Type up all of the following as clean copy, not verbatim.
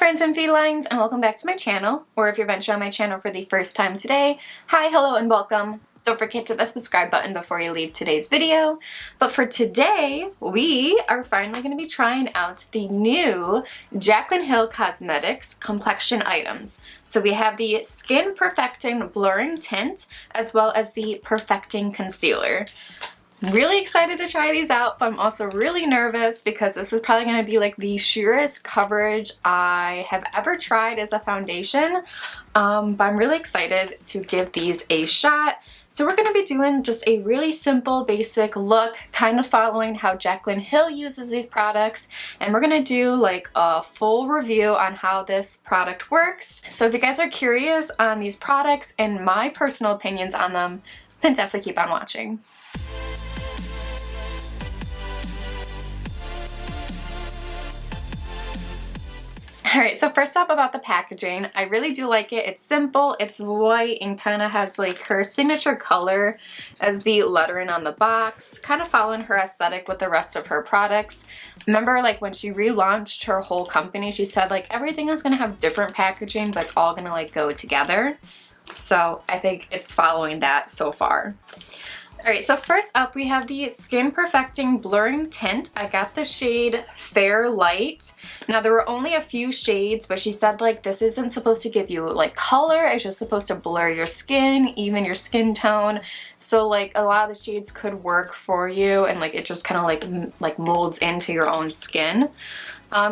friends and felines, and welcome back to my channel, or if you're venturing on my channel for the first time today, hi, hello, and welcome. Don't forget to hit the subscribe button before you leave today's video. But for today, we are finally going to be trying out the new Jaclyn Hill Cosmetics Complexion items. So we have the Skin Perfecting Blurring Tint, as well as the Perfecting Concealer. I'm really excited to try these out, but I'm also really nervous because this is probably going to be like the sheerest coverage I have ever tried as a foundation. But I'm really excited to give these a shot. So we're going to be doing just a really simple, basic look, kind of following how Jaclyn Hill uses these products. And we're going to do like a full review on how this product works. So if you guys are curious on these products and my personal opinions on them, then definitely keep on watching. Alright, so first up about the packaging, I really do like it. It's simple, it's white, and kind of has like her signature color as the lettering on the box, kind of following her aesthetic with the rest of her products. Remember, like when she relaunched her whole company, she said like everything is going to have different packaging, but it's all going to like go together. So I think it's following that so far. Alright, so first up we have the Skin Perfecting Blurring Tint. I got the shade Fair Light. Now there were only a few shades, but she said like this isn't supposed to give you like color, it's just supposed to blur your skin, even your skin tone. So like a lot of the shades could work for you and like it just kind of like molds into your own skin.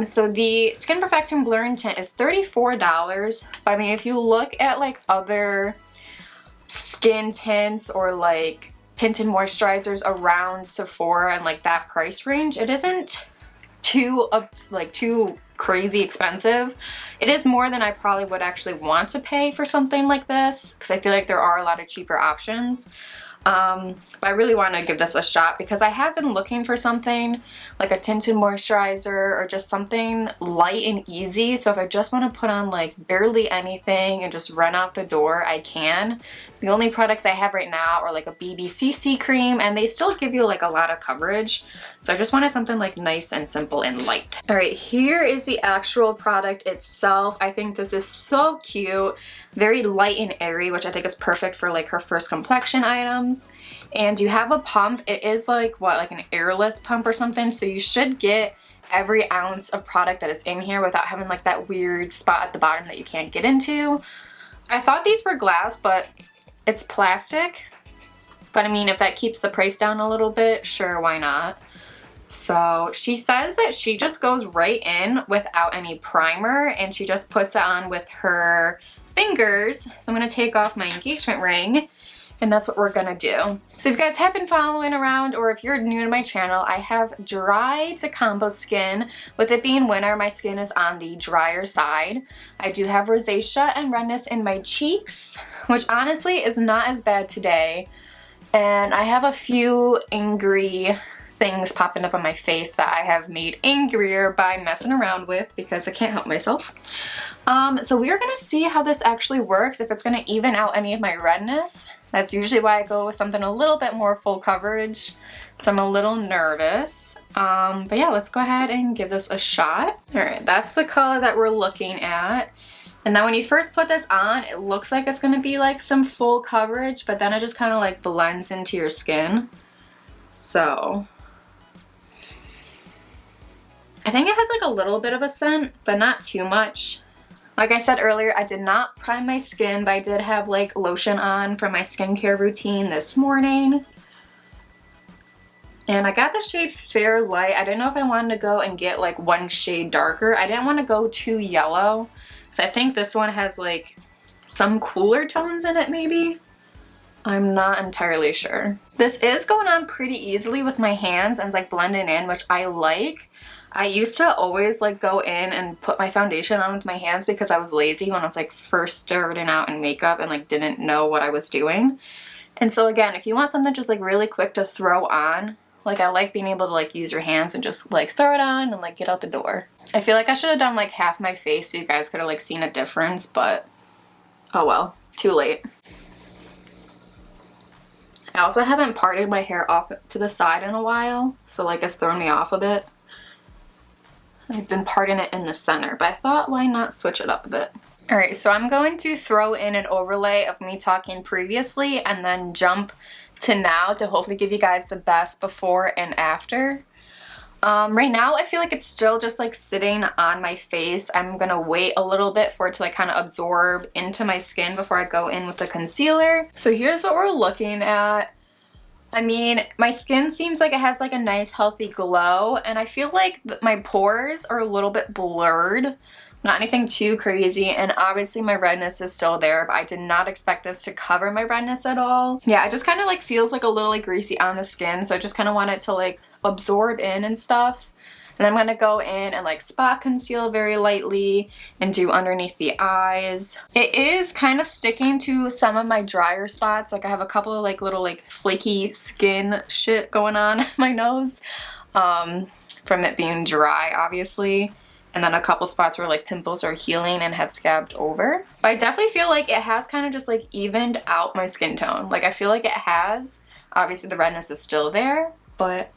So the Skin Perfecting Blurring Tint is $34, but I mean if you look at like other skin tints or like tinted moisturizers around Sephora and like that price range, it isn't too crazy expensive. It is more than I probably would actually want to pay for something like this because I feel like there are a lot of cheaper options. But I really want to give this a shot because I have been looking for something like a tinted moisturizer or just something light and easy. So if I just want to put on like barely anything and just run out the door, I can. The only products I have right now are like a BB cream, and they still give you like a lot of coverage. So I just wanted something like nice and simple and light. All right, here is the actual product itself. I think this is so cute, very light and airy, which I think is perfect for like her first complexion items. And you have a pump. It is like what, like an airless pump or something. So you should get every ounce of product that is in here without having like that weird spot at the bottom that you can't get into. I thought these were glass, but it's plastic. But I mean, if that keeps the price down a little bit, sure, why not? So she says that she just goes right in without any primer and she just puts it on with her fingers. So I'm going to take off my engagement ring and that's what we're going to do. So if you guys have been following around or if you're new to my channel, I have dry to combo skin. With it being winter, my skin is on the drier side. I do have rosacea and redness in my cheeks, which honestly is not as bad today. And I have a few angry things popping up on my face that I have made angrier by messing around with because I can't help myself. So we are going to see how this actually works, if it's going to even out any of my redness. That's usually why I go with something a little bit more full coverage. So I'm a little nervous. But yeah, let's go ahead and give this a shot. Alright, that's the color that we're looking at. And now when you first put this on, it looks like it's going to be like some full coverage, but then it just kind of like blends into your skin. So I think it has like a little bit of a scent, but not too much. Like I said earlier, I did not prime my skin, but I did have like lotion on for my skincare routine this morning. And I got the shade Fair Light. I didn't know if I wanted to go and get like one shade darker. I didn't want to go too yellow. So I think this one has like some cooler tones in it maybe. I'm not entirely sure. This is going on pretty easily with my hands and it's like blending in, which I like. I used to always like go in and put my foundation on with my hands because I was lazy when I was like first starting out in makeup and like didn't know what I was doing. And so again, if you want something just like really quick to throw on, like I like being able to like use your hands and just like throw it on and like get out the door. I feel like I should have done like half my face so you guys could have like seen a difference, but oh well, too late. I also haven't parted my hair off to the side in a while, so like it's thrown me off a bit. I've been parting it in the center, but I thought why not switch it up a bit. Alright, so I'm going to throw in an overlay of me talking previously and then jump to now to hopefully give you guys the best before and after. Right now I feel like it's still just like sitting on my face. I'm gonna wait a little bit for it to like kind of absorb into my skin before I go in with the concealer. So here's what we're looking at. I mean, my skin seems like it has like a nice healthy glow, and I feel like my pores are a little bit blurred. Not anything too crazy, and obviously my redness is still there, but I did not expect this to cover my redness at all. Yeah, it just kind of like feels like a little like greasy on the skin, so I just kind of want it to like absorb in and stuff. And I'm gonna go in and like spot conceal very lightly and do underneath the eyes. It is kind of sticking to some of my drier spots. Like I have a couple of like little like flaky skin shit going on my nose from it being dry, obviously. And then a couple spots where like pimples are healing and have scabbed over. But I definitely feel like it has kind of just like evened out my skin tone. Like I feel like it has. Obviously the redness is still there, but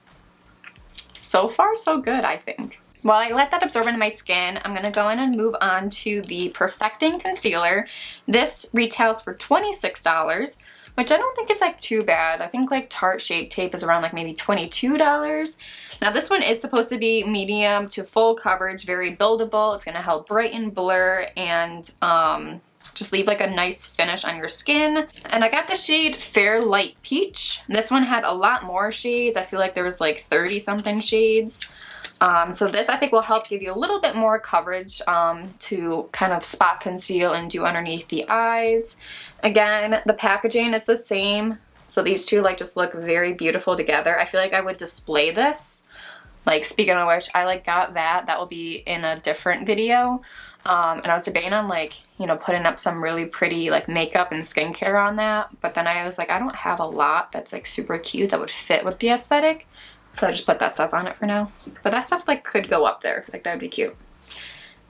so far so good, I think. While I let that absorb into my skin, I'm gonna go in and move on to the Perfecting Concealer. This retails for $26, which I don't think is like too bad. I think like Tarte Shape Tape is around like maybe $22. Now this one is supposed to be medium to full coverage, very buildable. It's gonna help brighten, blur, and just leave like a nice finish on your skin. And I got the shade Fair Light Peach. This one had a lot more shades. I feel like there was like 30 something shades. So this I think will help give you a little bit more coverage to kind of spot conceal and do underneath the eyes. Again, the packaging is the same. So these two like just look very beautiful together. I feel like I would display this. Like speaking of which, I like got that. That will be in a different video. And I was debating on like, you know, putting up some really pretty like makeup and skincare on that. But then I was like, I don't have a lot that's like super cute that would fit with the aesthetic. So I just put that stuff on it for now. But that stuff like could go up there. Like that would be cute.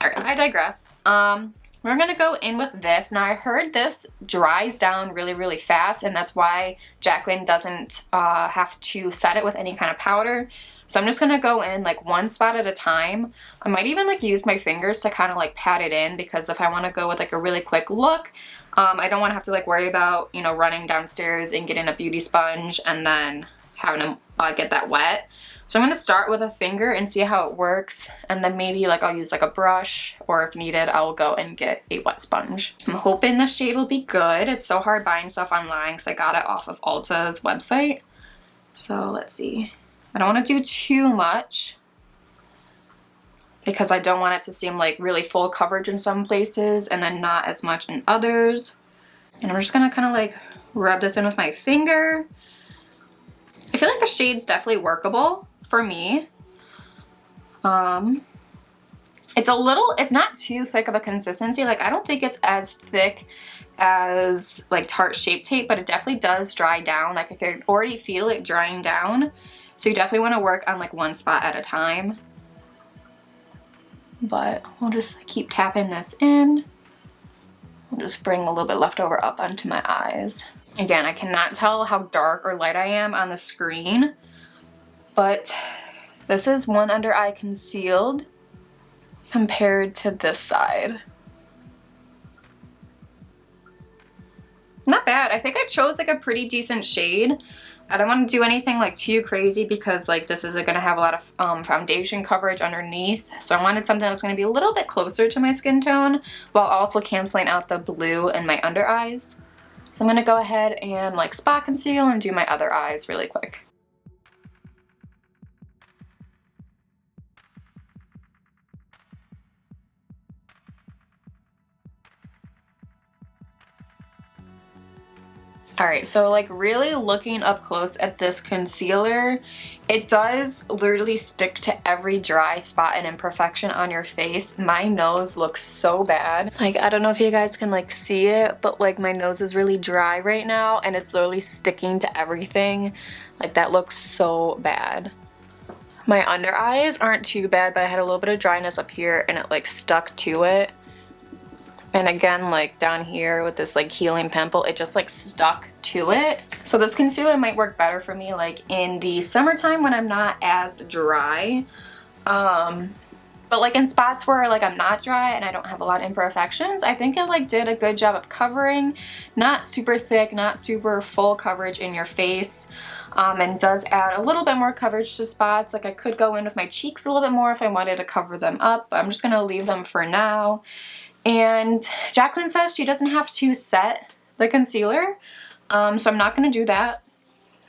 Alright, I digress. We're gonna go in with this. Now I heard this dries down really, really fast, and that's why Jaclyn doesn't have to set it with any kind of powder. So I'm just gonna go in like one spot at a time. I might even like use my fingers to kind of like pat it in, because if I want to go with like a really quick look, I don't want to have to like worry about, you know, running downstairs and getting a beauty sponge and then having to get that wet. So I'm going to start with a finger and see how it works, and then maybe like I'll use like a brush, or if needed I'll go and get a wet sponge. I'm hoping the shade will be good. It's so hard buying stuff online because I got it off of Ulta's website. So let's see. I don't want to do too much because I don't want it to seem like really full coverage in some places and then not as much in others. And I'm just going to kind of like rub this in with my finger. I feel like the shade's definitely workable for me. It's not too thick of a consistency. Like I don't think it's as thick as like Tarte Shape Tape, but it definitely does dry down. Like I could already feel it drying down. So you definitely want to work on like one spot at a time. But we'll just keep tapping this in. We'll just bring a little bit left over up onto my eyes. Again, I cannot tell how dark or light I am on the screen, but this is one under eye concealed compared to this side. Not bad. I think I chose like a pretty decent shade. I don't want to do anything like too crazy because like this is going to have a lot of foundation coverage underneath. So I wanted something that was going to be a little bit closer to my skin tone while also canceling out the blue in my under eyes. So I'm going to go ahead and like spot conceal and do my other eyes really quick. Alright, so like really looking up close at this concealer, it does literally stick to every dry spot and imperfection on your face. My nose looks so bad. Like, I don't know if you guys can like see it, but like my nose is really dry right now and it's literally sticking to everything. Like that looks so bad. My under eyes aren't too bad, but I had a little bit of dryness up here and it like stuck to it. And again, like down here with this like healing pimple, it just like stuck to it. So this concealer might work better for me like in the summertime when I'm not as dry. But like in spots where like I'm not dry and I don't have a lot of imperfections, I think it like did a good job of covering. Not super thick, not super full coverage in your face, and does add a little bit more coverage to spots. Like I could go in with my cheeks a little bit more if I wanted to cover them up, but I'm just gonna leave them for now. And Jaclyn says she doesn't have to set the concealer, so I'm not gonna do that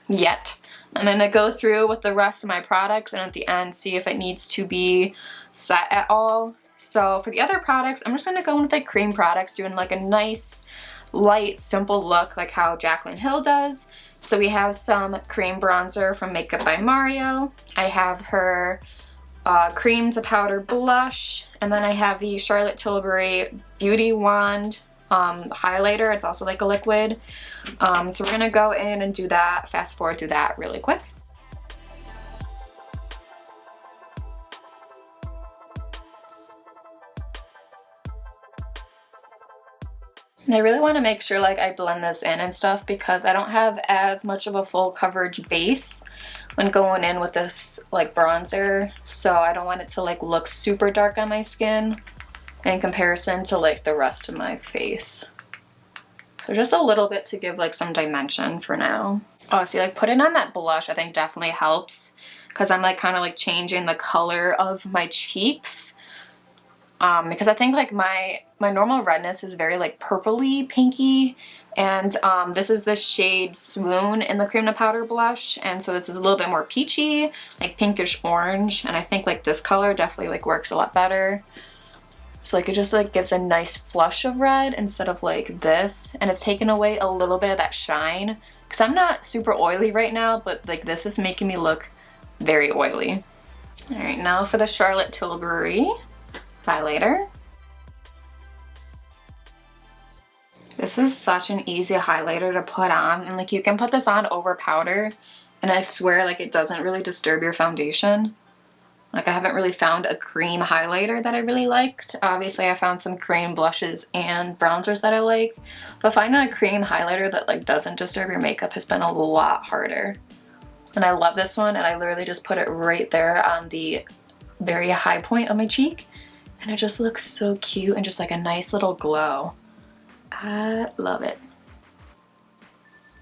yet. I'm gonna go through with the rest of my products and at the end see if it needs to be set at all. So for the other products, I'm just gonna go in with like cream products, doing like a nice, light, simple look like how Jaclyn Hill does. So we have some cream bronzer from Makeup by Mario. I have her cream to powder blush, and then I have the Charlotte Tilbury Beauty Wand highlighter. It's also like a liquid. So we're gonna go in and do that, fast forward through that really quick. And I really want to make sure like I blend this in and stuff because I don't have as much of a full coverage base when going in with this like bronzer, so I don't want it to like look super dark on my skin in comparison to like the rest of my face. So just a little bit to give like some dimension for now. Oh, see, like putting on that blush I think definitely helps because I'm like kind of like changing the color of my cheeks. Because I think like my normal redness is very like purpley pinky, and this is the shade Swoon in the cream to powder blush, and so this is a little bit more peachy, like pinkish orange, and I think like this color definitely like works a lot better. So like it just like gives a nice flush of red instead of like this, and it's taken away a little bit of that shine because I'm not super oily right now, but like this is making me look very oily. All right, now for the Charlotte Tilbury highlighter. This is such an easy highlighter to put on, and like you can put this on over powder and I swear like it doesn't really disturb your foundation. Like I haven't really found a cream highlighter that I really liked. Obviously I found some cream blushes and bronzers that I like, but finding a cream highlighter that like doesn't disturb your makeup has been a lot harder. And I love this one, and I literally just put it right there on the very high point of my cheek. And it just looks so cute and just like a nice little glow. I love it.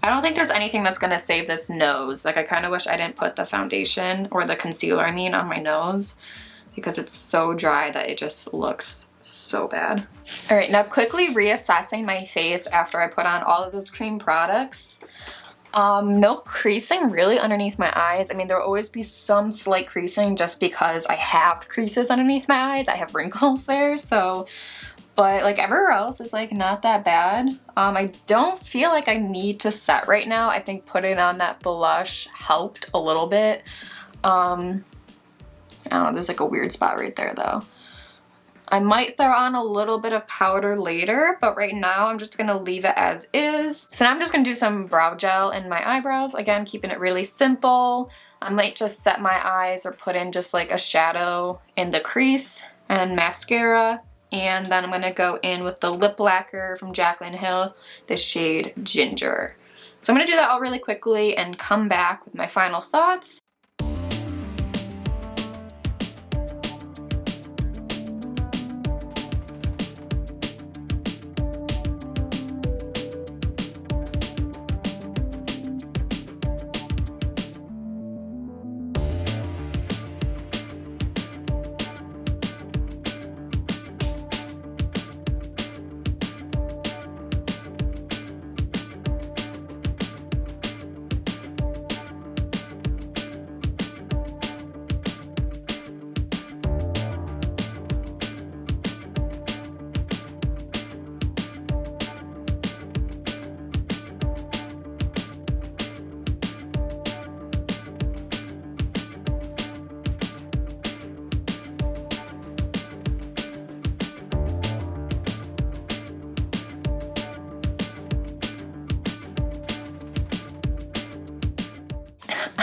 I don't think there's anything that's gonna save this nose. Like I kind of wish I didn't put the foundation, or the concealer I mean, on my nose because it's so dry that it just looks so bad. All right, now quickly reassessing my face after I put on all of those cream products. No creasing really underneath my eyes. I mean, there will always be some slight creasing just because I have creases underneath my eyes. I have wrinkles there, so, but like everywhere else is like not that bad. I don't feel like I need to set right now. I think putting on that blush helped a little bit. I don't know, there's like a weird spot right there though. I might throw on a little bit of powder later, but right now I'm just gonna leave it as is. So now I'm just gonna do some brow gel in my eyebrows. Again, keeping it really simple. I might just set my eyes or put in just like a shadow in the crease and mascara. And then I'm gonna go in with the lip lacquer from Jaclyn Hill, the shade Ginger. So I'm gonna do that all really quickly and come back with my final thoughts.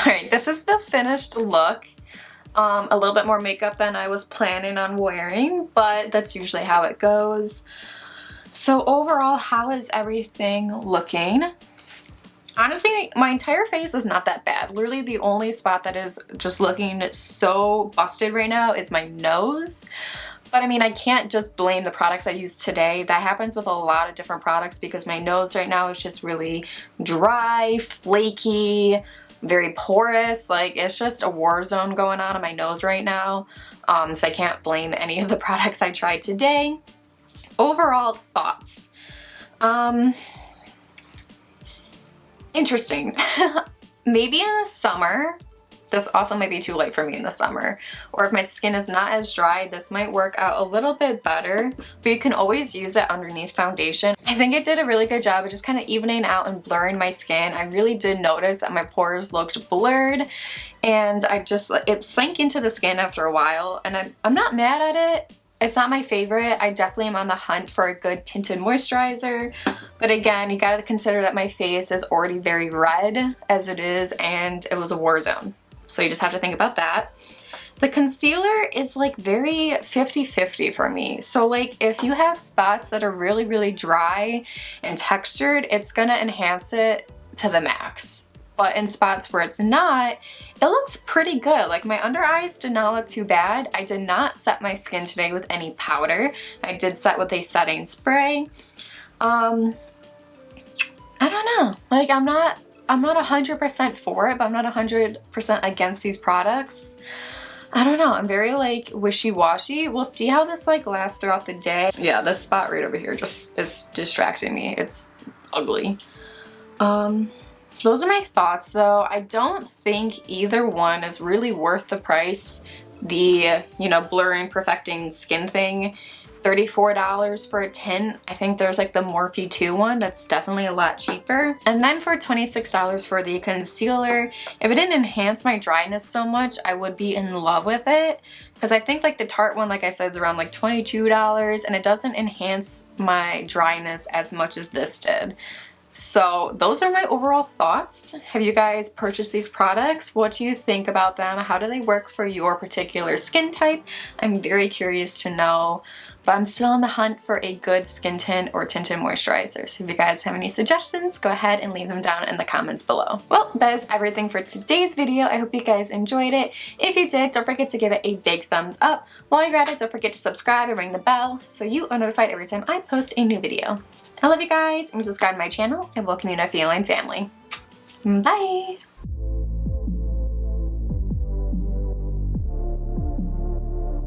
Alright, this is the finished look. A little bit more makeup than I was planning on wearing, but that's usually how it goes. So overall, how is everything looking? Honestly, my entire face is not that bad. Literally the only spot that is just looking so busted right now is my nose. But I mean, I can't just blame the products I used today. That happens with a lot of different products because my nose right now is just really dry, flaky, very porous. Like, it's just a war zone going on in my nose right now. So I can't blame any of the products I tried today. Overall thoughts. Interesting. Maybe in the summer. This also might be too light for me in the summer. Or if my skin is not as dry, this might work out a little bit better, but you can always use it underneath foundation. I think it did a really good job of just kind of evening out and blurring my skin. I really did notice that my pores looked blurred, and it sank into the skin after a while, and I'm not mad at it. It's not my favorite. I definitely am on the hunt for a good tinted moisturizer. But again, you gotta consider that my face is already very red as it is, and it was a war zone. So you just have to think about that. The concealer is like very 50-50 for me. So like if you have spots that are really, really dry and textured, it's gonna enhance it to the max. But in spots where it's not, it looks pretty good. Like my under eyes did not look too bad. I did not set my skin today with any powder. I did set with a setting spray. I don't know. Like I'm not 100% for it, but I'm not 100% against these products. I don't know. I'm very like wishy-washy. We'll see how this like lasts throughout the day. Yeah, this spot right over here just is distracting me. It's ugly. Those are my thoughts though. I don't think either one is really worth the price. The, you know, blurring, perfecting skin thing. $34 for a tint. I think there's like the Morphe 2 one that's definitely a lot cheaper. And then for $26 for the concealer, if it didn't enhance my dryness so much, I would be in love with it. Because I think like the Tarte one, like I said, is around like $22 and it doesn't enhance my dryness as much as this did. So those are my overall thoughts. Have you guys purchased these products? What do you think about them? How do they work for your particular skin type? I'm very curious to know, but I'm still on the hunt for a good skin tint or tinted moisturizer. So if you guys have any suggestions, go ahead and leave them down in the comments below. Well, that is everything for today's video. I hope you guys enjoyed it. If you did, don't forget to give it a big thumbs up. While you're at it, don't forget to subscribe and ring the bell so you are notified every time I post a new video. I love you guys, and subscribe to my channel and welcome you to my feline family. Bye!